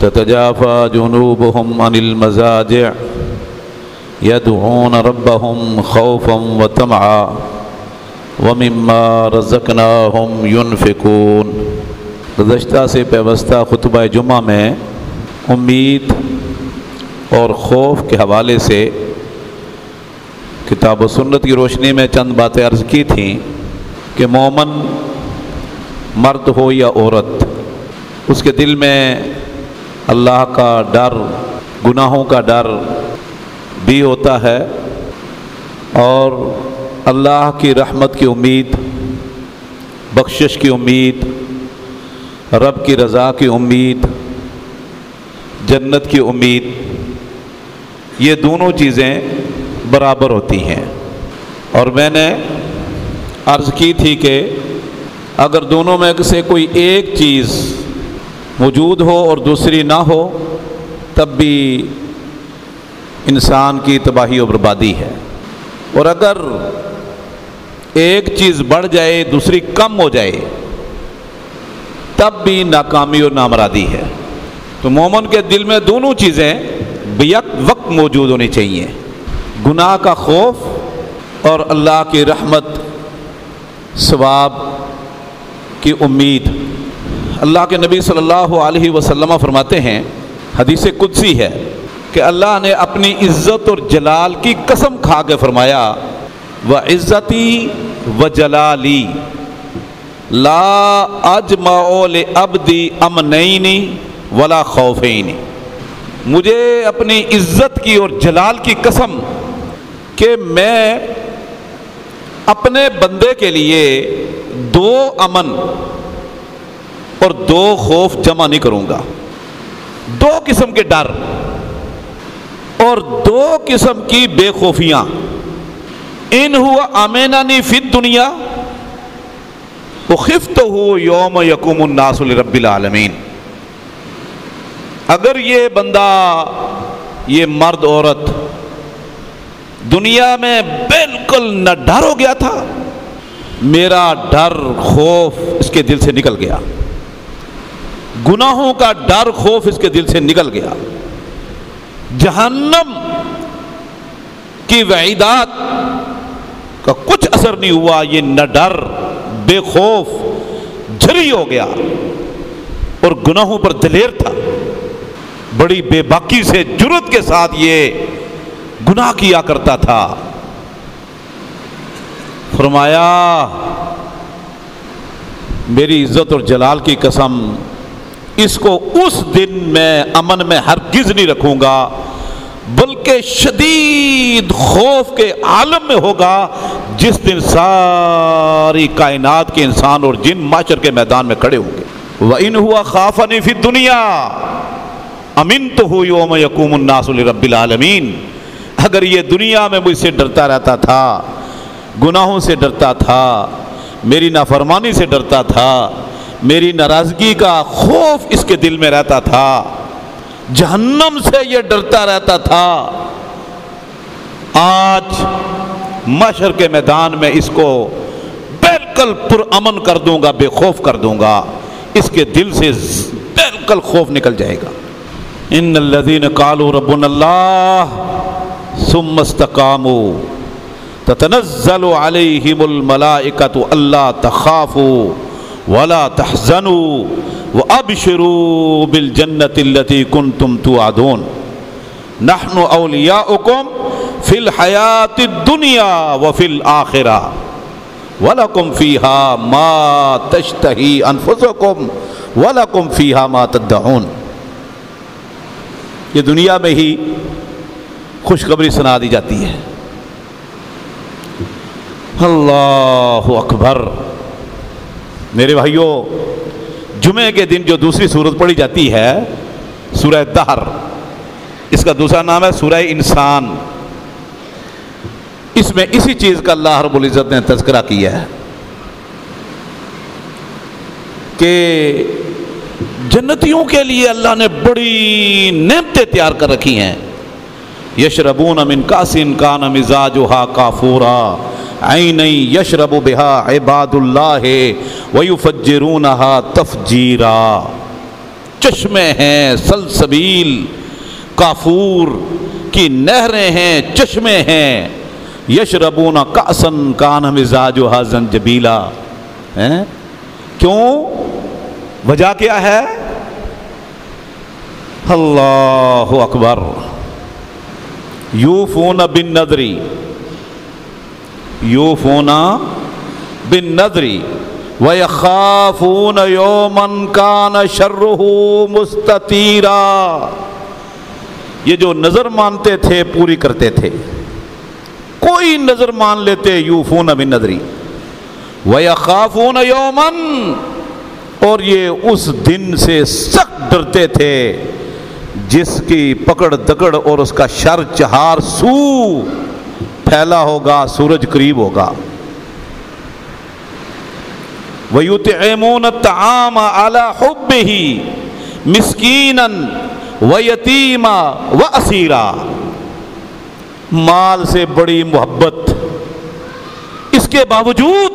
تتجافى جنوبهم عن المضاجع يدعون ربهم خوفا وطمعا ومما رزقناهم ينفقون۔ گزشتہ سے پیوستہ خطبہ جمعہ میں امید اور خوف کے حوالے سے کتاب و سنت کی روشنی میں چند باتیں عرض کی تھیں کہ مومن مرد ہو یا عورت، اس کے دل میں اللہ کا ڈر، گناہوں کا ڈر بھی ہوتا ہے اور اللہ کی رحمت کی امید، بخشش کی امید، رب کی رضا کی امید، جنت کی امید، یہ دونوں چیزیں برابر ہوتی ہیں۔ اور میں نے عرض کی تھی کہ اگر دونوں میں سے کوئی ایک چیز موجود ہو اور دوسری نہ ہو تب بھی انسان کی تباہی و بربادی ہے، اور اگر ایک چیز بڑھ جائے دوسری کم ہو جائے تب بھی ناکامی اور نامرادی ہے۔ تو مومن کے دل میں دونوں چیزیں بیک وقت موجود ہونی چاہیے، گناہ کا خوف اور اللہ کی رحمت ثواب کی امید۔ اللہ کے نبی صلی اللہ علیہ وسلم فرماتے ہیں، حدیث قدسی ہے کہ اللہ نے اپنی عزت اور جلال کی قسم کھا کے فرمایا، وعزتی وجلالی لا اجمع لعبدی امنین ولا خوفین۔ مجھے اپنی عزت کی اور جلال کی قسم کہ میں اپنے بندے کے لیے دو امن اور دو خوف جمع نہیں کروں گا، دو قسم کے ڈر اور دو قسم کی بے خوفیاں۔ ان ہوا امیننی فی الدنیا وخفتہ یوم یقوم الناس لرب العالمین۔ اگر یہ بندہ، یہ مرد عورت دنیا میں بالکل نہ ڈر ہو گیا تھا، میرا ڈر خوف اس کے دل سے نکل گیا، گناہوں کا ڈر خوف اس کے دل سے نکل گیا، جہنم کی وعیدات کا کچھ اثر نہیں ہوا، یہ نہ ڈر بے خوف جھری ہو گیا اور گناہوں پر دلیر تھا، بڑی بے باکی سے جرأت کے ساتھ یہ گناہ کیا کرتا تھا۔ فرمایا میری عزت اور جلال کی قسم، اس کو اس دن میں امن میں ہرگز نہیں رکھوں گا، بلکہ شدید خوف کے عالم میں ہوگا جس دن ساری کائنات کے انسان اور جن معاشر کے میدان میں کھڑے ہوں گے۔ وَإِنْ هُوَ خَافَنِي فِي الدُّنْيَا أَمِنْتُهُ يَوْمَ يَقُومُ النَّاسُ لِرَبِّ الْعَالَمِينَ۔ اگر یہ دنیا میں مجھ سے ڈرتا رہتا تھا، گناہوں سے ڈرتا تھا، میری نافرمانی سے ڈرتا تھا، میری ناراضگی کا خوف اس کے دل میں رہتا تھا، جہنم سے یہ ڈرتا رہتا تھا، آج محشر کے میدان میں اس کو بالکل پرامن کر دوں گا، بے خوف کر دوں گا، اس کے دل سے بالکل خوف نکل جائے گا۔ ان الذین قالوا ربنا اللہ ثم استقاموا تتنزل علیہم الملائکۃ الا تخافوا ولا تحزنوا وابشروا بالجنۃ التي كنتم توعدون نحن اولیاؤکم فی الحیاۃ الدنیا وفی الآخرہ وَلَكُمْ فِيهَا مَا تَشْتَهِي أَنفُسُكُمْ وَلَكُمْ فِيهَا مَا تَدَّعُونَ۔ یہ دنیا میں ہی خوشخبری سنا دی جاتی ہے۔ اللہ اکبر۔ میرے بھائیوں، جمعے کے دن جو دوسری سورت پڑھی جاتی ہے سورہ دہر، اس کا دوسرا نام ہے سورہ انسان، اس میں اسی چیز کا اللہ رب العزت نے تذکرہ کیا ہے کہ جنتیوں کے لیے اللہ نے بڑی نعمتیں تیار کر رکھی ہیں۔ یشربون من کاس کان مزاجها کافورا عینا یشرب بها عباد اللہ ویفجرونها تفجیرا۔ چشمے ہیں سلسبیل، کافور کی نہریں ہیں، چشمے ہیں، یشربون کأسا کان مزاجھا زنجبیلا۔ کیوں؟ وجہ کیا ہے؟ اللہ اکبر۔ یوفون بالنذر، یوفون بالنذر وَيَخَافُونَ يَوْمًا كَانَ شَرُّهُ مُسْتَطِيرًا۔ یہ جو نظر مانتے تھے پوری کرتے تھے، کوئی نظر مان لیتے، یوفون بالنذر وَيَخَافُونَ يَوْمًا، اور یہ اس دن سے سخت ڈرتے تھے جس کی پکڑ دکڑ اور اس کا شر چہار سو پھیلا ہوگا، سورج قریب ہوگا۔ وَيُطْعِمُونَ الطَّعَامَ عَلَى حُبِّهِ مِسْكِينًا وَيَتِيمًا وَأَسِيرًا۔ مال سے بڑی محبت، اس کے باوجود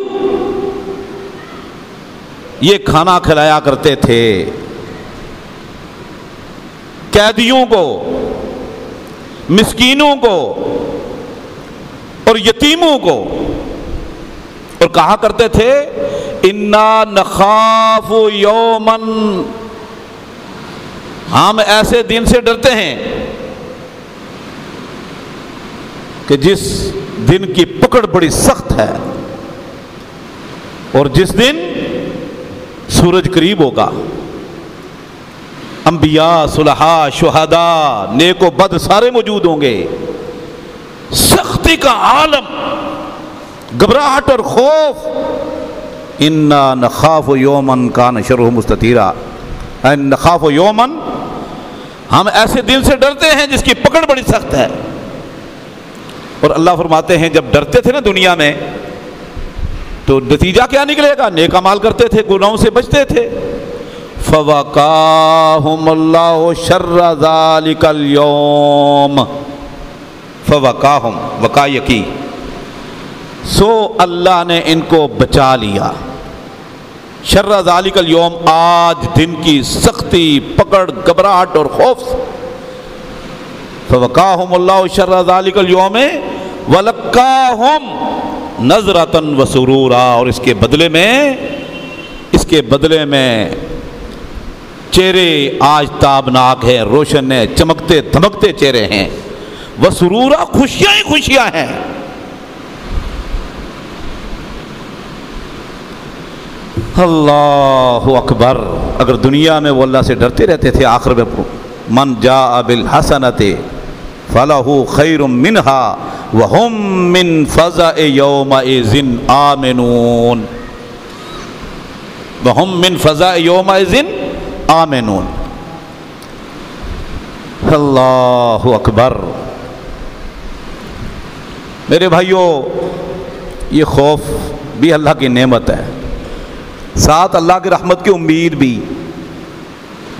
یہ کھانا کھلایا کرتے تھے قیدیوں کو، مسکینوں کو اور یتیموں کو، اور کہا کرتے تھے اِنَّا نَخَافُ یَوْمًا، ہم ایسے دن سے ڈرتے ہیں کہ جس دن کی پکڑ بڑی سخت ہے اور جس دن سورج قریب ہوگا، انبیاء، صلحاء، شہداء، نیک و بد سارے موجود ہوں گے، سختی کا عالم، گھبراہٹ اور خوف۔ اِنَّا نَخَافُ یَوْمًا کَانَ شَرُّهُ مُسْتَطِیرًا، نَخَافُ یَوْمًا، ہم ایسے دن سے ڈرتے ہیں جس کی پکڑ بڑی سخت ہے۔ اور اللہ فرماتے ہیں جب ڈرتے تھے نا دنیا میں تو نتیجہ کیا نکلے گا؟ نیک اعمال کرتے تھے، گناہوں سے بچتے تھے۔ فَوَقَاهُمُ اللَّهُ شَرَّ ذَلِكَ الْيَوْمِ، فَوَقَاهُمْ، وقایہ کی، سو اللہ نے ان کو بچا لیا، شر ذالک اليوم، آج دن کی سختی، پکڑ، گھبراہٹ اور خوف سے۔ فوقاہم اللہ شر ذالک اليوم ولقاہم نظرۃ وسرورا، اور اس کے بدلے میں چہرے آج تابناک ہے، روشن ہے، چمکتے دھمکتے چہرے ہیں، وسرورا، خوشیاں ہی خوشیاں ہیں۔ اللہ اکبر۔ اگر دنیا میں وہ اللہ سے ڈرتے رہتے تھے، آخر میں من جاء بالحسنۃ فلہ خیر منہا وہم من فزع یومئذ آمنون، وہم من فزع یومئذ آمنون۔ اللہ اکبر۔ میرے بھائیوں، یہ خوف بھی اللہ کی نعمت ہے، ساتھ اللہ کی رحمت کی امید بھی،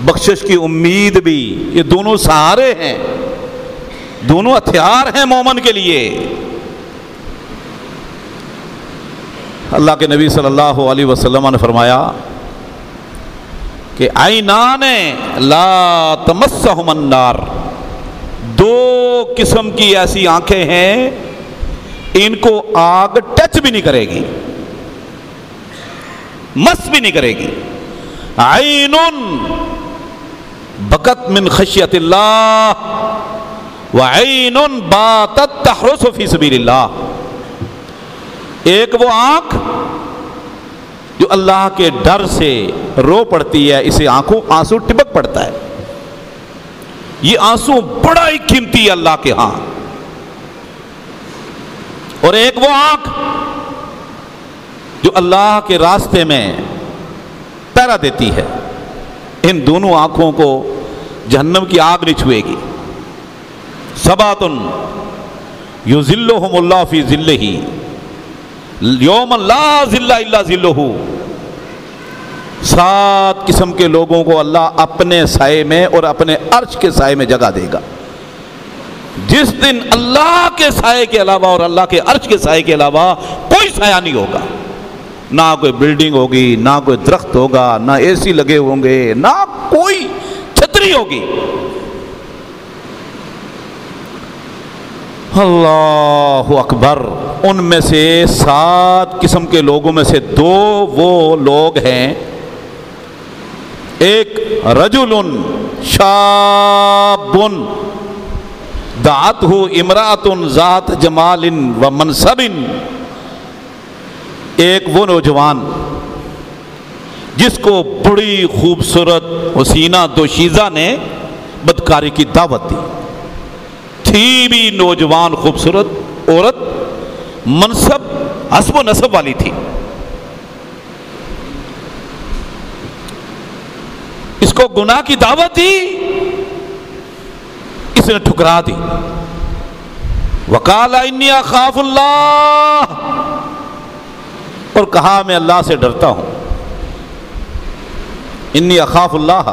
بخشش کی امید بھی، یہ دونوں سہارے ہیں، دونوں ہتھیار ہیں مومن کے لیے۔ اللہ کے نبی صلی اللہ علیہ وسلم نے فرمایا کہ عینان لا تمسہم النار، دو قسم کی ایسی آنکھیں ہیں ان کو آگ ٹچ بھی نہیں کرے گی، مس بھی نہیں کرے گی۔ عین بکت من خشیت اللہ وعین باتت تحرس فی سبیل اللہ، ایک وہ آنکھ جو اللہ کے ڈر سے رو پڑتی ہے، اسے آنسو ٹپک پڑتا ہے، یہ آنسو بڑا ہی قیمتی ہے اللہ کے ہاں۔ اور ایک وہ آنکھ جو اللہ کے راستے میں پہرا دیتی ہے، ان دونوں آنکھوں کو جہنم کی آگ نہیں چھوئے گی۔ سبعۃ یظلھم اللہ فی ظلہ یوم لا ظل الا ظلہ، 7 قسم کے لوگوں کو اللہ اپنے سائے میں اور اپنے عرش کے سائے میں جگہ دے گا، جس دن اللہ کے سائے کے علاوہ اور اللہ کے عرش کے سائے کے علاوہ کوئی سایہ نہیں ہوگا، نہ کوئی بلڈنگ ہوگی، نہ کوئی درخت ہوگا، نہ اے سی لگے ہوں گے، نہ کوئی بڑھوتری ہوگی۔ اللہ اکبر۔ ان میں سے 7 قسم کے لوگوں میں سے 2 وہ لوگ ہیں، ایک رجل شاب دعته امرأۃ ذات جمال و منصب، ایک وہ نوجوان جس کو بڑی خوبصورت حسینہ دوشیزہ نے بدکاری کی دعوت دی، تھی بھی نوجوان خوبصورت عورت، منصب حسب و نسب والی تھی، اس کو گناہ کی دعوت دی، اس نے ٹھکرا دی، وقال انی اخاف اللہ، اور کہا میں اللہ سے ڈرتا ہوں، انی اخاف اللہ،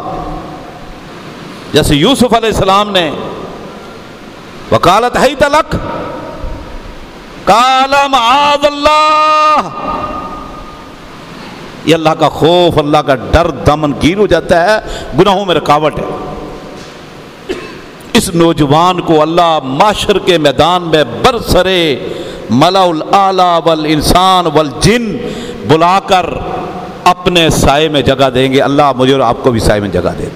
جیسے یوسف علیہ السلام نے وقالت حیت لک قال معاذ اللہ، یہ اللہ کا خوف، اللہ کا ڈر دامن گیر ہو جاتا ہے، گناہوں میں رکاوٹ ہے۔ اس نوجوان کو اللہ معاشر کے میدان میں برسرے ملأ الاعلی والانسان والجن بلا کر اپنے سائے میں جگہ دیں گے۔ اللہ مجھے اور آپ کو بھی سائے میں جگہ دے دے۔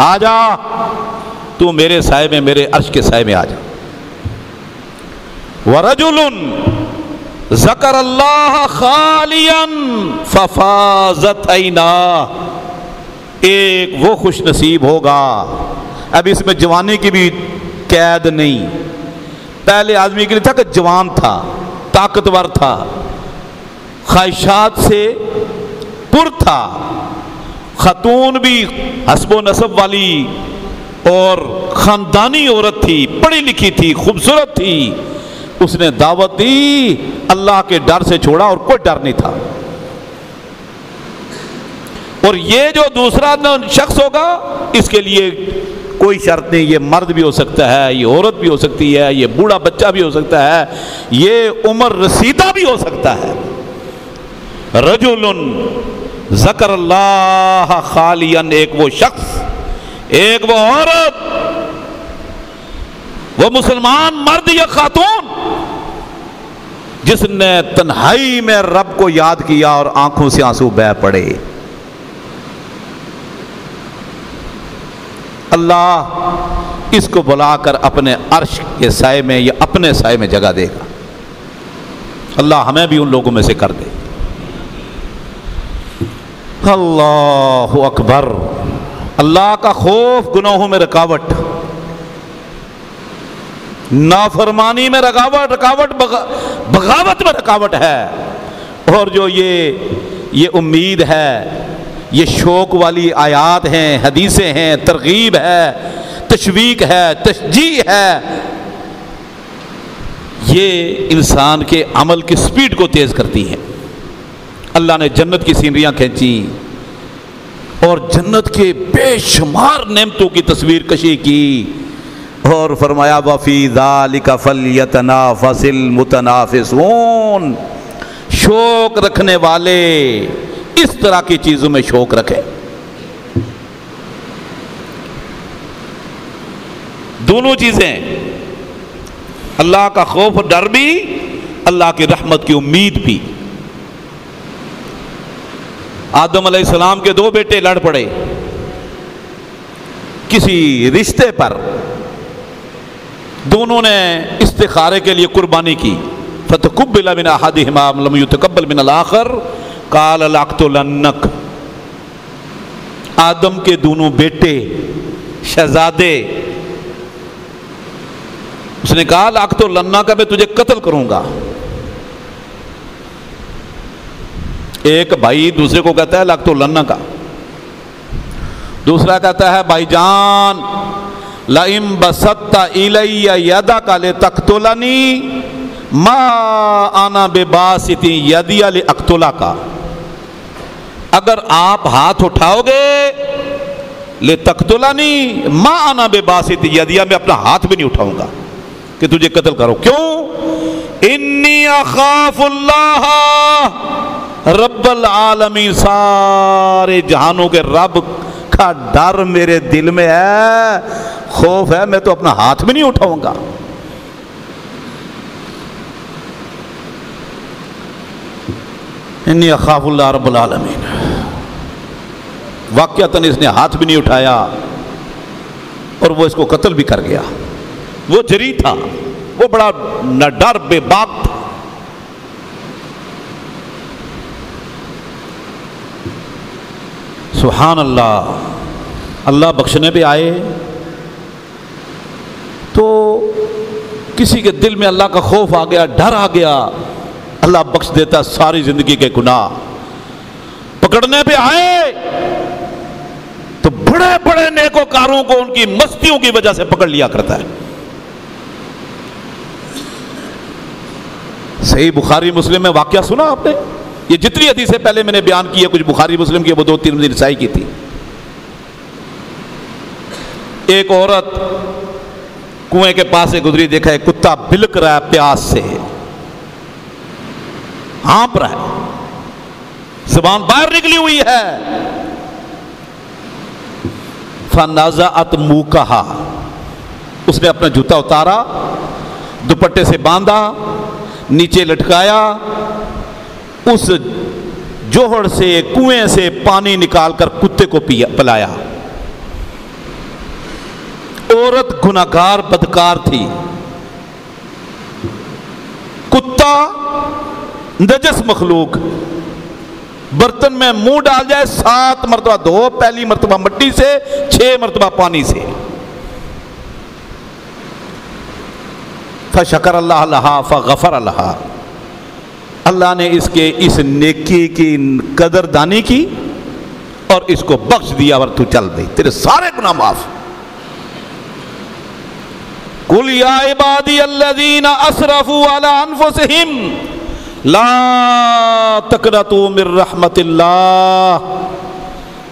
آ جا تو میرے سائے میں، میرے عرش کے سائے میں آ جا۔ وَرَجُلٌ ذَكَرَ اللَّهَ خَالِيًا فَفَاضَتْ عَيْنَاهُ، ایک وہ خوش نصیب ہوگا، اب اس میں جوانی کی بھی قید نہیں، پہلے آدمی کے لیے تھا کہ جوان تھا، طاقتور تھا، خواہشات سے پر تھا، خاتون بھی حسب و نسب والی اور خاندانی عورت تھی، پڑھی لکھی تھی، خوبصورت تھی، اس نے دعوت دی، اللہ کے ڈر سے چھوڑا اور کوئی ڈر نہیں تھا۔ اور یہ جو دوسرا شخص ہوگا اس کے لیے کوئی شرط نہیں، یہ مرد بھی ہو سکتا ہے، یہ عورت بھی ہو سکتی ہے، یہ بوڑھا بچہ بھی ہو سکتا ہے، یہ عمر رسیدہ بھی ہو سکتا ہے۔ رجل ذکر اللہ خالیا، ایک وہ شخص، ایک وہ عورت، وہ مسلمان مرد یا خاتون جس نے تنہائی میں رب کو یاد کیا اور آنکھوں سے آنسو بہہ پڑے، اللہ اس کو بلا کر اپنے عرش کے سائے میں یا اپنے سائے میں جگہ دے گا۔ اللہ ہمیں بھی ان لوگوں میں سے کر دے۔ اللہ اکبر۔ اللہ کا خوف گناہوں میں رکاوٹ، نافرمانی میں رکاوٹ، بغاوت میں رکاوٹ ہے، اور جو یہ امید ہے، یہ شوق والی آیات ہیں، حدیثیں ہیں، ترغیب ہے، تشویق ہے، تشجیع ہے، یہ انسان کے عمل کی سپیڈ کو تیز کرتی ہیں۔ اللہ نے جنت کی سینریاں کھینچی اور جنت کے بے شمار نعمتوں کی تصویر کشی کی، اور فرمایا وَفِي ذَلِكَ فَلْيَتَنَافَسِ الْمُتَنَافِسُونَ، شوق رکھنے والے اس طرح کی چیزوں میں شوق رکھے۔ دونوں چیزیں، اللہ کا خوف ڈر بھی، اللہ کی رحمت کی امید بھی۔ آدم علیہ السلام کے 2 بیٹے لڑ پڑے کسی رشتے پر، دونوں نے استخارے کے لیے قربانی کی، فَتَقُبِّلَ مِنْ أَحَدِهِمَا لَمْ يُتَقَبَّلْ مِنَ الْآخَرِ قَالَ لَأَقْتُلَنَّكَ، آدم کے دونوں بیٹے شہزادے، اس نے کہا لَأَقْتُلَنَّكَ، میں تجھے قتل کروں گا۔ ایک بھائی دوسرے کو کہتا ہے لَأَقْتُلَنَّكَ، دوسرا کہتا ہے بھائی جان لَئِن بَسَطتَ إِلَيَّ يَدَكَ لِتَقْتُلَنِي مَا أَنَا بِبَاسِطٍ يَدِيَ لِأَقْتُلَكَ، اگر آپ ہاتھ اٹھاؤ گے لِتَقْتُلَنِي مَا أَنَا بِبَاسِطٍ يَدِيَ، میں اپنا ہاتھ بھی نہیں اٹھاؤں گا کہ تجھے قتل کرو۔ کیوں؟ إِنِّي أَخَافُ اللَّهَ رب العالمین، سارے جہانوں کے رب کا ڈر میرے دل میں ہے، خوف ہے، میں تو اپنا ہاتھ بھی نہیں اٹھاؤں گا۔ انی اخاف اللہ رب العالمین۔ واقعتاً اس نے ہاتھ بھی نہیں اٹھایا اور وہ اس کو قتل بھی کر گیا۔ وہ جری تھا، وہ بڑا نڈر بے باک تھا۔ سبحان اللہ۔ اللہ بخشنے پہ آئے تو کسی کے دل میں اللہ کا خوف آ گیا، ڈر آ گیا، اللہ بخش دیتا ساری زندگی کے گناہ۔ پکڑنے پہ آئے تو بڑے بڑے نیکوکاروں کو ان کی مستیوں کی وجہ سے پکڑ لیا کرتا ہے۔ صحیح بخاری مسلم میں واقعہ سنا آپ نے؟ یہ جتنی حدیثیں پہلے میں نے بیان کی ہے، کچھ بخاری مسلم کی، وہ 2-3 نسائی کی تھی۔ ایک عورت کنویں کے پاس سے گزری، دیکھا ایک کتا بلک رہا ہے پیاس سے، ہانپ رہا ہے، زبان باہر نکلی ہوئی ہے۔ فنازعت موکہا، اس نے اپنا جوتا اتارا، دوپٹے سے باندھا، نیچے لٹکایا، اس جوہر سے کنویں سے پانی نکال کر کتے کو پلایا۔ عورت گناہگار بدکار تھی، کتا نجس مخلوق، برتن میں منہ ڈال جائے 7 مرتبہ دھو، پہلی مرتبہ مٹی سے، 6 مرتبہ پانی سے۔ فشکر اللہ لہا فغفر لہا، اللہ نے اس کے اس نیکی کی قدر دانی کی اور اس کو بخش دیا، اور تو چل بھائی تیرے سارے گناہ معاف۔ قل یا عبادی الذین اسرفوا علی انفسہم لا تقنطوا من رحمت اللہ،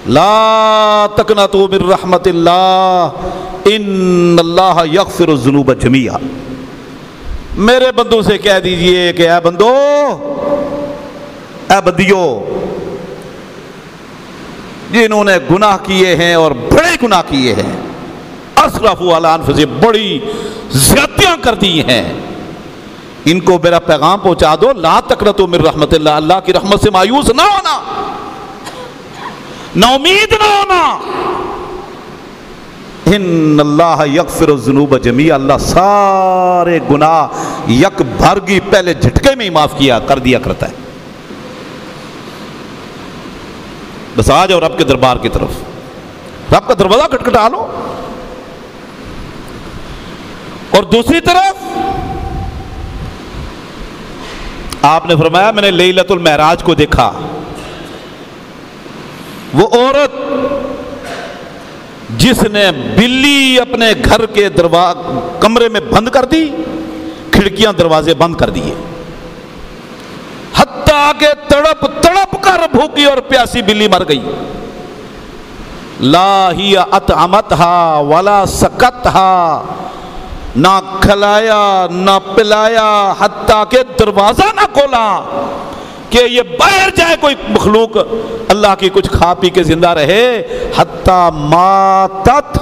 لا تقنطوا من رحمت اللہ ان اللہ یغفر الذنوب جمیعا۔ میرے بندوں سے کہہ دیجئے کہ اے بندو، اے بندیو، جنہوں نے گناہ کیے ہیں اور بڑے گناہ کیے ہیں، اسرفوا علی انفسہم، بڑی زیادتیاں کر دی ہیں، ان کو میرا پیغام پہنچا دو، لا تقنطوا من رحمت اللہ، اللہ کی رحمت سے مایوس نہ ہونا، نا امید نہ ہونا۔ ان اللہ یغفر الذنوب جمیعا، اللہ سارے گناہ یک بھرگی پہلے جھٹکے میں ہی معاف کر دیا کرتا ہے۔ بس آ جاؤ رب کے دربار کی طرف، رب کا دروازہ کھٹکھٹا لو۔ اور دوسری طرف آپ نے فرمایا میں نے لیلۃ المعراج کو دیکھا، وہ عورت جس نے بلی اپنے گھر کے کمرے میں بند کر دی، کھڑکیاں دروازے بند کر دیے، حتیٰ کہ تڑپ تڑپ کر بھوکی اور پیاسی بلی مر گئی۔ لا ہی اطعمتھا ولا سقتھا، نہ کھلایا نہ پلایا، حتیٰ کہ دروازہ نہ کھولا کہ یہ باہر جائے کوئی مخلوق اللہ کی کچھ کھا پی کے زندہ رہے، حتیٰ ماتت،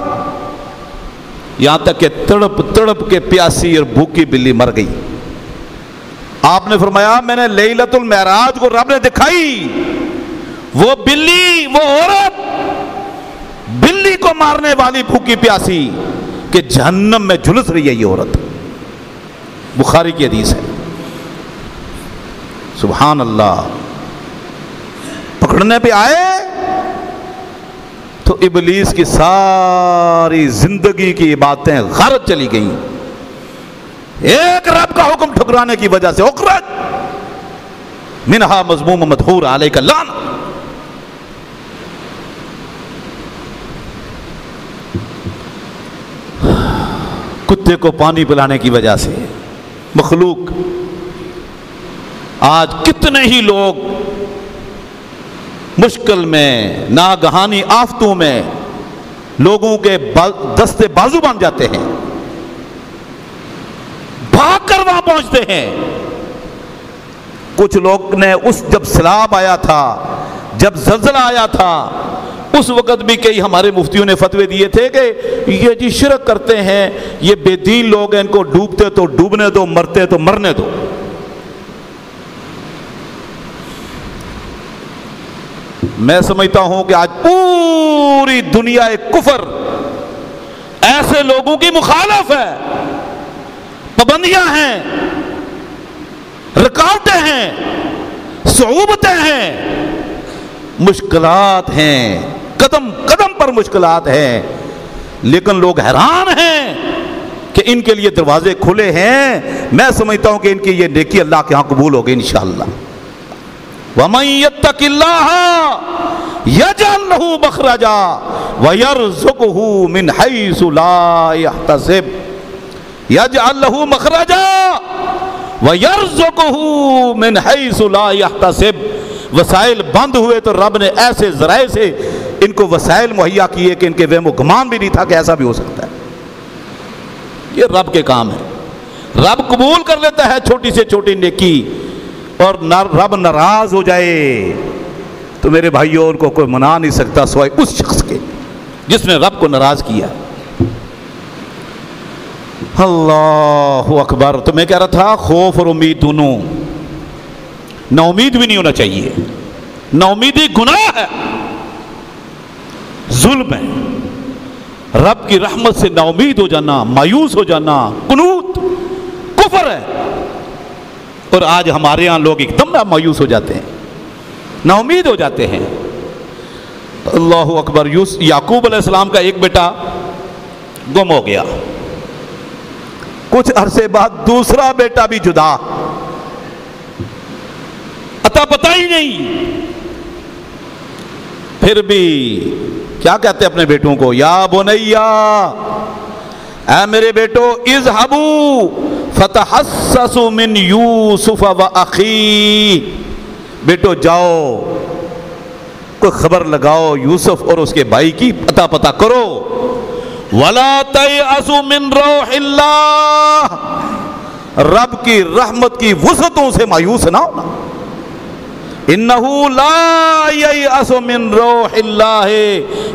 یہاں تک کہ تڑپ تڑپ کے پیاسی اور بھوکی بلی مر گئی۔ آپ نے فرمایا میں نے لیلۃ المعراج کو رب نے دکھائی، وہ بلی، وہ عورت بلی کو مارنے والی بھوکی پیاسی کہ جہنم میں جھلس رہی ہے یہ عورت، بخاری کی حدیث ہے۔ سبحان اللہ۔ پکڑنے پہ آئے تو ابلیس کی ساری زندگی کی عبادتیں غارت چلی گئیں، ایک رب کا حکم ٹھکرانے کی وجہ سے، اخرج منہا مذموم مدحور علیک اللعنہ۔ کتے کو پانی پلانے کی وجہ سے مخلوق، آج کتنے ہی لوگ مشکل میں، ناگہانی آفتوں میں لوگوں کے دستے بازو بن جاتے ہیں، بھاگ کر وہاں پہنچتے ہیں، کچھ لوگ نے جب سیلاب آیا تھا، جب زلزلہ آیا تھا، اس وقت بھی کئی ہمارے مفتیوں نے فتوے دیے تھے کہ یہ جی شرک کرتے ہیں، یہ بے دین لوگ ہیں، ان کو ڈوبتے تو ڈوبنے دو، مرتے تو مرنے دو۔ میں سمجھتا ہوں کہ آج پوری دنیا کفر ایسے لوگوں کی مخالف ہے، پابندیاں ہیں، رکاوٹیں ہیں، صعوبتیں ہیں، مشکلات ہیں، قدم قدم پر مشکلات ہیں، لیکن لوگ حیران ہیں کہ ان کے لیے دروازے کھلے ہیں۔ میں سمجھتا ہوں کہ ان کی یہ نیکی اللہ کے ہاں قبول ہوگی انشاءاللہ۔ وَمَن يَتَّقِ اللَّهَ يَجْعَل لَّهُ مَخْرَجًا وَيَرْزُقْهُ مِنْ حَيْثُ لَا يَحْتَسِبُ يَجْعَل لَّهُ مَخْرَجًا وَيَرْزُقْهُ مِنْ حَيْثُ لَا يَحْتَسِبُ۔ وسائل بند ہوئے تو رب نے ایسے ذرائع سے ان کو وسائل مہیا کیے کہ ان کے وہم و گمان بھی نہیں تھا کہ ایسا بھی ہو سکتا ہے۔ یہ رب کے کام ہے، رب قبول کر لیتا ہے چھوٹی سے چھوٹی نیکی، اور رب ناراض ہو جائے تو میرے بھائیوں ان کو کوئی منا نہیں سکتا سوائے اس شخص کے جس نے رب کو ناراض کیا۔ اللہ اکبر۔ تو میں کہہ رہا تھا خوف اور امید دونوں، نا امید بھی نہیں ہونا چاہیے، نا امیدی گناہ ہے، ظلم ہے۔ رب کی رحمت سے نا امید ہو جانا، مایوس ہو جانا، قنوط، کفر ہے۔ اور آج ہمارے ہاں لوگ ایک دم مایوس ہو جاتے ہیں، نا امید ہو جاتے ہیں۔ اللہ اکبر۔ یعقوب علیہ السلام کا ایک بیٹا گم ہو گیا، کچھ عرصے بعد دوسرا بیٹا بھی جدا، اتا پتہ ہی نہیں۔ پھر بھی کیا کہتے اپنے بیٹوں کو، یا بنیا، اے میرے بیٹو، اذهبوا فتحسسوا من یوسف و اخی، بیٹو جاؤ کوئی خبر لگاؤ یوسف اور اس کے بھائی کی، پتہ کرو۔ ولا تیأسوا من روح اللہ، رب کی رحمت کی وسعتوں سے مایوس نہ ہونا۔ انہ لا ییأس من روح اللہ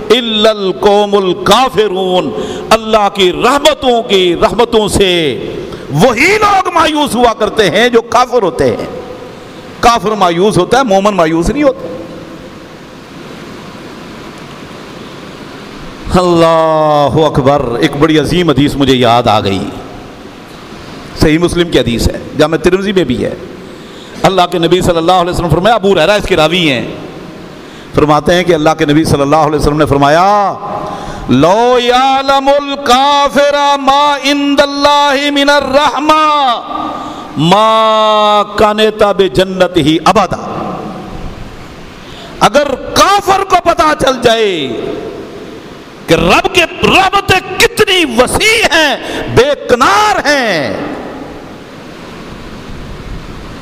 الا القوم الکافرون، اللہ کی رحمتوں سے وہی لوگ مایوس ہوا کرتے ہیں جو کافر ہوتے ہیں۔ کافر مایوس ہوتا ہے، مومن مایوس نہیں ہوتا۔ اللہ اکبر۔ ایک بڑی عظیم حدیث مجھے یاد آ گئی، صحیح مسلم کی حدیث ہے، جامع ترمذی میں بھی ہے۔ اللہ کے نبی صلی اللہ علیہ وسلم فرمایا، ابو ہریرہ اس کے راوی ہیں، فرماتے ہیں کہ اللہ کے نبی صلی اللہ علیہ وسلم نے فرمایا، لو یعلم الکافر ما عند اللہ من الرحمہ ما قنط بجنتہ ابدا۔ اگر کافر کو پتا چل جائے کہ رب کے رحمتیں کتنی وسیع ہیں، بے کنار ہیں،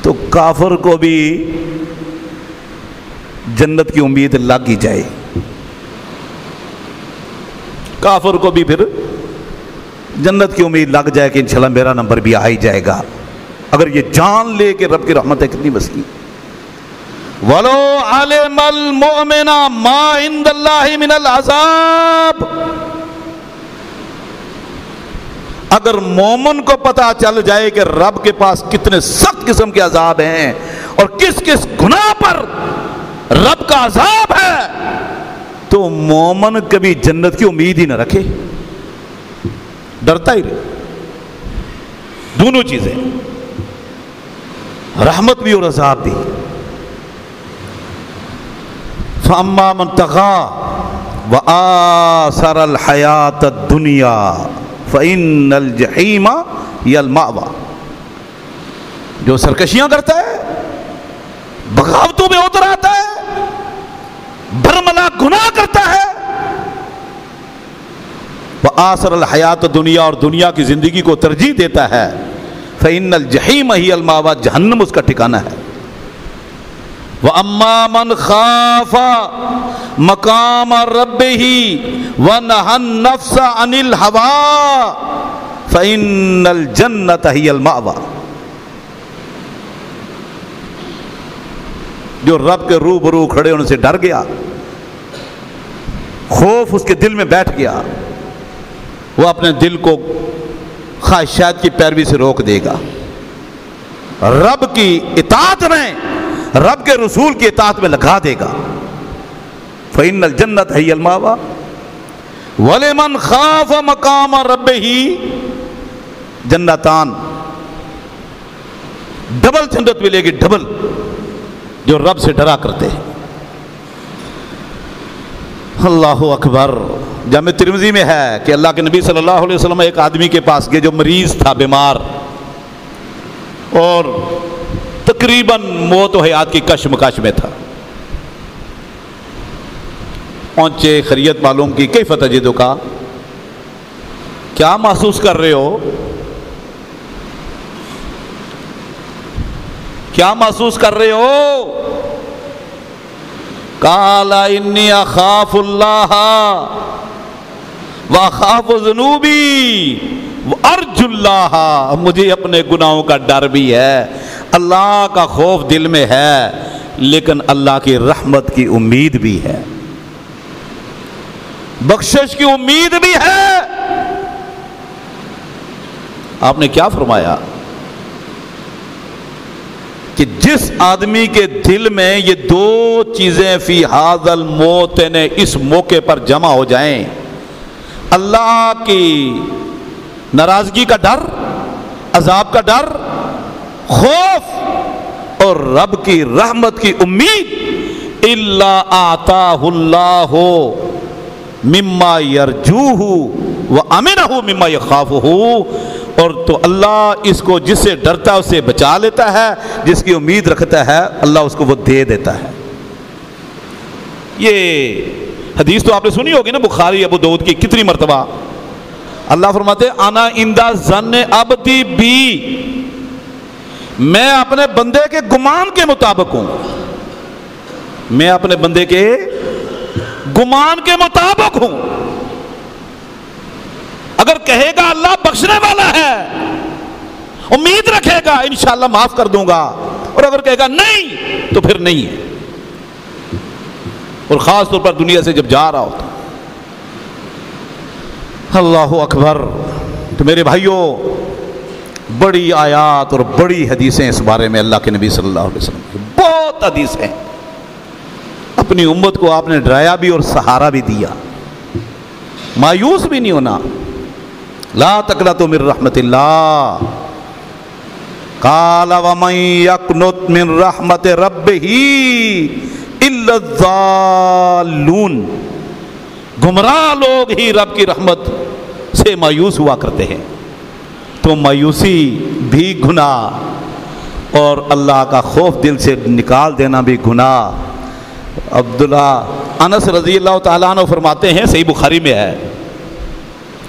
تو کافر کو بھی جنت کی امید لگ ہی جائے، کافر کو بھی پھر جنت کی امید لگ جائے کہ انشاءاللہ میرا نمبر بھی آ ہی جائے گا، اگر یہ جان لے کہ رب کی رحمت ہے کتنی وسیع۔ وَلَوْ عَلِمَ الْمُؤْمِنَ مَا عِنْدَ اللَّهِ مِنَ الْعَذَابِ، اگر مومن کو پتا چل جائے کہ رب کے پاس کتنے سخت قسم کے عذاب ہیں اور کس کس گناہ پر رب کا عذاب ہے، تو مومن کبھی جنت کی امید ہی نہ رکھے، ڈرتا ہی رہے۔ دونوں چیزیں، رحمت بھی اور عذاب بھی۔ فَأَمَّا مَن طَغَىٰ وَآثَرَ الْحَيَاةَ الدُّنْيَا فَإِنَّ الْجَحِيمَ هِيَ الْمَأْوَىٰ، جو سرکشیاں کرتا ہے، بغاوتوں میں اتر آتا ہے، برملا گناہ کرتا ہے، وآثر الحیات الدنیا، اور دنیا کی زندگی کو ترجیح دیتا ہے، فإن الجحیم ہی المأویٰ، جہنم اس کا ٹھکانہ ہے۔ وَأَمَّا مَنْ خَافَ مَقَامَ رَبِّهِ وَنَهَى النَّفْسَ عَنِ الْهَوَىٰ فَإِنَّ الْجَنَّةَ هِيَ الْمَأْوَىٰ، جو رب کے روبرو کھڑے ہونے سے ڈر گیا، خوف اس کے دل میں بیٹھ گیا، وہ اپنے دل کو خواہشات کی پیروی سے روک دے گا، رب کی اطاعت میں، رب کے رسول کی اطاعت میں لگا دے گا۔ فإن الجنت ہی الماوا ولمن خاف مقام ربہ جنتان، ڈبل جنت ملے گی، ڈبل، جو رب سے ڈرا کرتے ہیں۔ اللہ اکبر۔ جامع ترمذی میں ہے کہ اللہ کے نبی صلی اللہ علیہ وسلم ایک آدمی کے پاس گئے جو مریض تھا، بیمار، اور تقریباً موت و حیات کی کشمکش میں تھا۔ پہنچے، خیریت معلوم کی، کیف تجدک، کیا محسوس کر رہے ہو، کیا محسوس کر رہے ہو؟ قال انی اخاف اللہ واخاف ذنوبی وارجو اللہ، مجھے اپنے گناہوں کا ڈر بھی ہے، اللہ کا خوف دل میں ہے، لیکن اللہ کی رحمت کی امید بھی ہے، بخشش کی امید بھی ہے۔ آپ نے کیا فرمایا کہ جس آدمی کے دل میں یہ دو چیزیں فی ھذا الموطن، اس موقع پر جمع ہو جائیں، اللہ کی ناراضگی کا ڈر، عذاب کا ڈر، خوف، اور رب کی رحمت کی امید، الا آتاہ اللہ مما یرجوہ وامنہ مما یخافہ، اور تو اللہ اس کو جس سے ڈرتا ہے اسے بچا لیتا ہے، جس کی امید رکھتا ہے اللہ اس کو وہ دے دیتا ہے۔ یہ حدیث تو آپ نے سنی ہوگی نا، بخاری ابو داؤد کی، کتنی مرتبہ اللہ فرماتے ہیں انا عند ظن عبدی بی، میں اپنے بندے کے گمان کے مطابق ہوں، میں اپنے بندے کے گمان کے مطابق ہوں۔ اگر کہے گا اللہ بخشنے والا ہے، امید رکھے گا انشاءاللہ معاف کر دوں گا، اور اگر کہے گا نہیں تو پھر نہیں ہے، اور خاص طور پر دنیا سے جب جا رہا ہوتا۔ اللہ اکبر۔ تو میرے بھائیوں، بڑی آیات اور بڑی حدیثیں اس بارے میں اللہ کے نبی صلی اللہ علیہ وسلم کی، بہت حدیثیں، اپنی امت کو آپ نے ڈرایا بھی اور سہارا بھی دیا، مایوس بھی نہیں ہونا۔ لا تقنطوا من رحمت اللہ، قال ومن یقنط من رحمت ربہ الا الضالون، گمراہ لوگ ہی رب کی رحمت سے مایوس ہوا کرتے ہیں۔ تو مایوسی بھی گناہ، اور اللہ کا خوف دل سے نکال دینا بھی گناہ۔ عبداللہ انس رضی اللہ تعالیٰ عنہ فرماتے ہیں، صحیح بخاری میں ہے،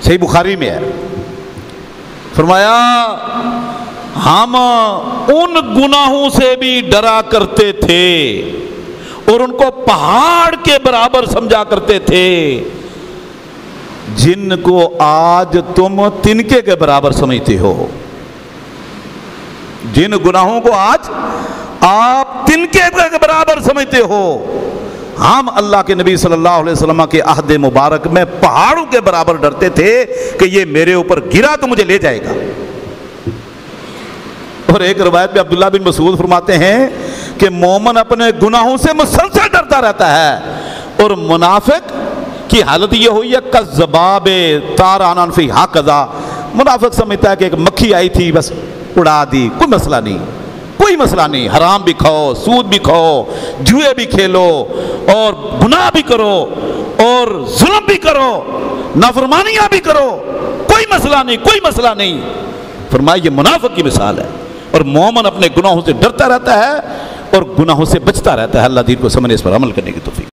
صحیح بخاری میں ہے، فرمایا ہم ان گناہوں سے بھی ڈرا کرتے تھے اور ان کو پہاڑ کے برابر سمجھا کرتے تھے، جن کو آج تم تنکے کے برابر سمجھتے ہو۔ جن گناہوں کو آج آپ تنکے کے برابر سمجھتے ہو، ہم اللہ کے نبی صلی اللہ علیہ وسلم کے عہد مبارک میں پہاڑوں کے برابر ڈرتے تھے کہ یہ میرے اوپر گرا تو مجھے لے جائے گا۔ اور ایک روایت میں عبداللہ بن مسعود فرماتے ہیں کہ مومن اپنے گناہوں سے مسلسل ڈرتا رہتا ہے، اور منافق کی حالت یہ ہوئی ہے کذباب تارانن فی ھکذا، منافق سمجھتا ہے کہ ایک مکھی آئی تھی بس اڑا دی، کوئی مسئلہ نہیں، کوئی مسئلہ نہیں، حرام بھی کھاؤ، سود بھی کھاؤ، جوئے بھی کھیلو، اور گناہ بھی کرو، اور ظلم بھی کرو، نافرمانیاں بھی کرو، کوئی مسئلہ نہیں، کوئی مسئلہ نہیں۔ فرمایا یہ منافق کی مثال ہے، اور مومن اپنے گناہوں سے ڈرتا رہتا ہے اور گناہوں سے بچتا رہتا ہے۔ اللہ دین کو سمجھنے، اس پر عمل کرنے کی توفیق۔